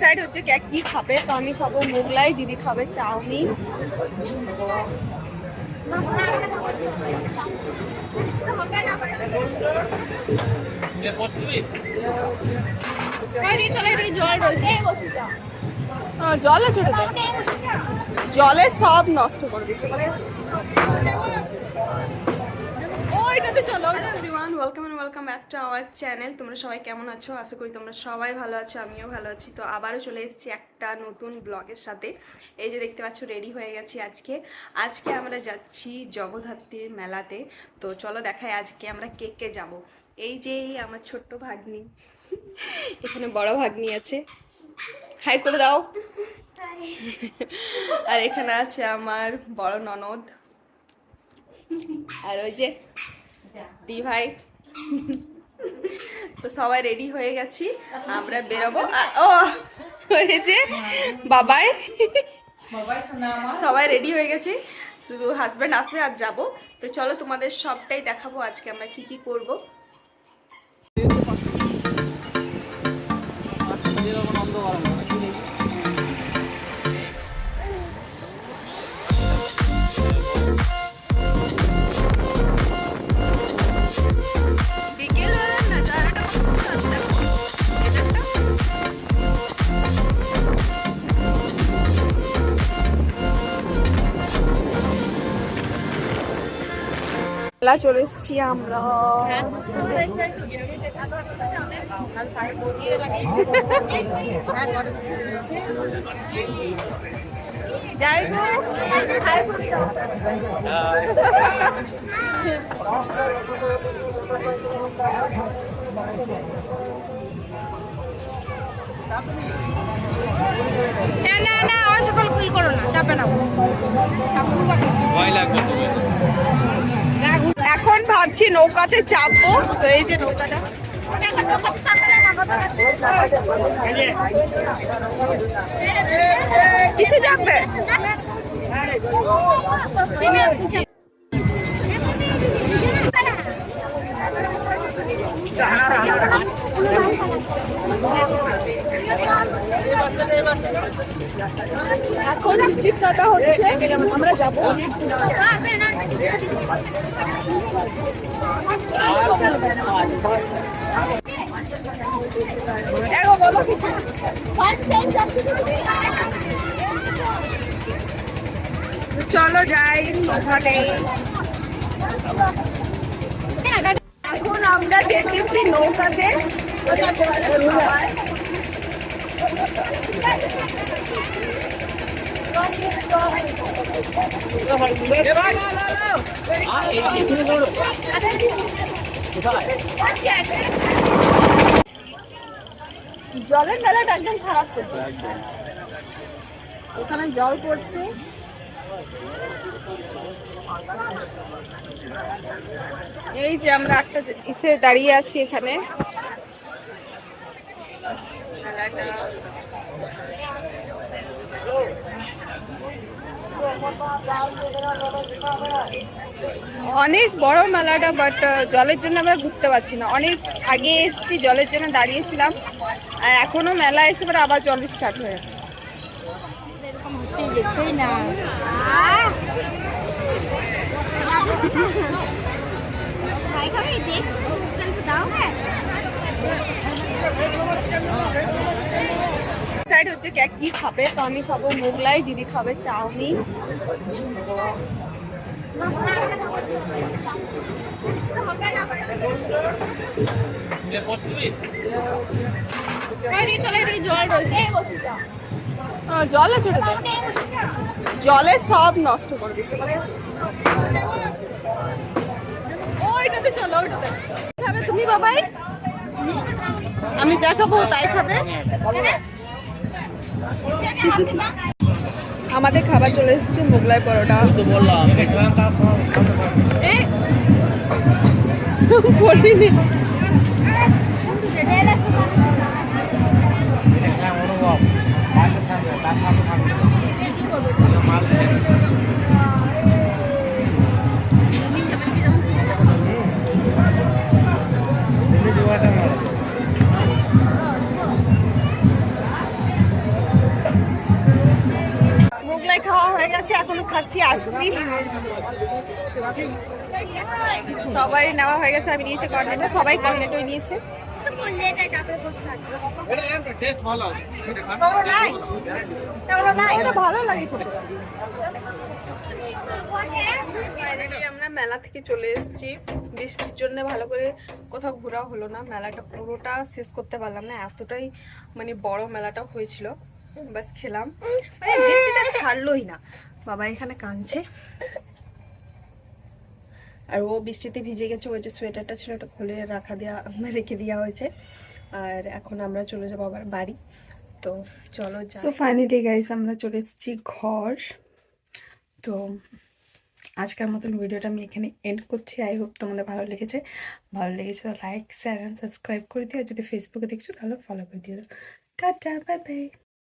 Decide হচ্ছে কি খাবে। তো আমি খাবো মোগলাই, দিদি খাবে চাউমিন। জল আছে জলে সব নষ্ট করে দিচ্ছে মানে ওইটাতে চলো। Everyone, welcome back to our channel. তোমরা সবাই কেমন আছো? আশা করি তোমরা সবাই ভালো আছো, আমিও ভালো আছি। তো আবারও চলে এসেছি একটা নতুন ব্লগের সাথে। এই যে দেখতে পাচ্ছ রেডি হয়ে গেছি আজকে আমরা যাচ্ছি জগদ্ধাত্রীর মেলাতে। তো চলো দেখাই আজকে আমরা কে যাব। এই যে আমার ছোট্ট ভাগ্নি, এখানে বড় ভাগ্নি আছে, হাই করে দাও। আর এখানে আছে আমার বড় ননদ, আর ওই যে দি ভাই। তো সবাই রেডি হয়ে গেছি, আমরা বেরোবো। ও যে বাবাই, সবাই রেডি হয়ে গেছি, শুধু হাজব্যান্ড আসবে আর যাবো। তো চলো তোমাদের সবটাই দেখাবো আজকে আমরা কি করবো। চলে এসেছি আমরা। না ওই সকল কি করো না, চাপে না, ভয় লাগবে। এখন ভাবছি নৌকাতে চাপবো। তো এই যে নৌকাটা, কিসে চাপবে? এখন টিকিট কাটা হচ্ছে, আমরা যাবো। চলো যাই ওখানে। এখন আমরা যেতেছি নৌকাতে। জলের মেলাটা একদম খারাপ করছে, ওখানে জল পড়ছে। এই যে আমরা একটা ইসে দাঁড়িয়ে আছি এখানে। অনেক বড় মেলাটা, বাট জলের জন্য আমরা ঘুরতে পারছি না। অনেক আগে এসেছি, জলের জন্য দাঁড়িয়েছিলাম, আর এখনো মেলা এসে পরে আবার জল স্টার্ট হয়ে গেছে। ডিসাইড হচ্ছে কি খাবে। তো আমি খাবো মোগলাই, দিদি খাবে চাউমিন। জল আছে জলে সব নষ্ট করে দিচ্ছে মানে ওইটাতে চলো। ওইটাতে খাবে তুমি বাবাই? আমি যা খাবো তাই খাবে। আমাদের খাবার চলে এসেছে, মোগলাই পরোটা। বলিনি আছে, এখনো খাচ্ছি আইসক্রিম। সবাই নেওয়া হয়ে গেছে, আমি নিয়েছি কর্নেটো, সবাই কর্নেটোই নিয়েছে। ভালো লাগে। আমরা মেলা থেকে চলে এসেছি, বৃষ্টির জন্য ভালো করে কোথাও ঘোরা হলো না, মেলাটা পুরোটা শেষ করতে পারলাম না, এতটাই মানে বড় মেলাটা হয়েছিল। বাস খেলাম, মানে বৃষ্টিটা ছাড়লোই না। বাবা এখানে কাঁদছে, আর ও বৃষ্টিতে ভিজে গেছে, ওই যে সোয়েটারটা ছিল ওটা খুলে রেখে দেওয়া হয়েছে। আর এখন আমরা চলে যাবো আবার বাড়ি, তো চলো। সো ফাইনালি গাইস আমরা চলে এসেছি ঘর। তো আজকের মতন ভিডিওটা আমি এখানে এন্ড করছি। আই হোপ তোমাদের ভালো লেগেছে তো লাইক শেয়ার অ্যান্ড সাবস্ক্রাইব করে দিও। যদি ফেসবুকে দেখছো তাহলে ফলো করে দিও। Tata, bye bye.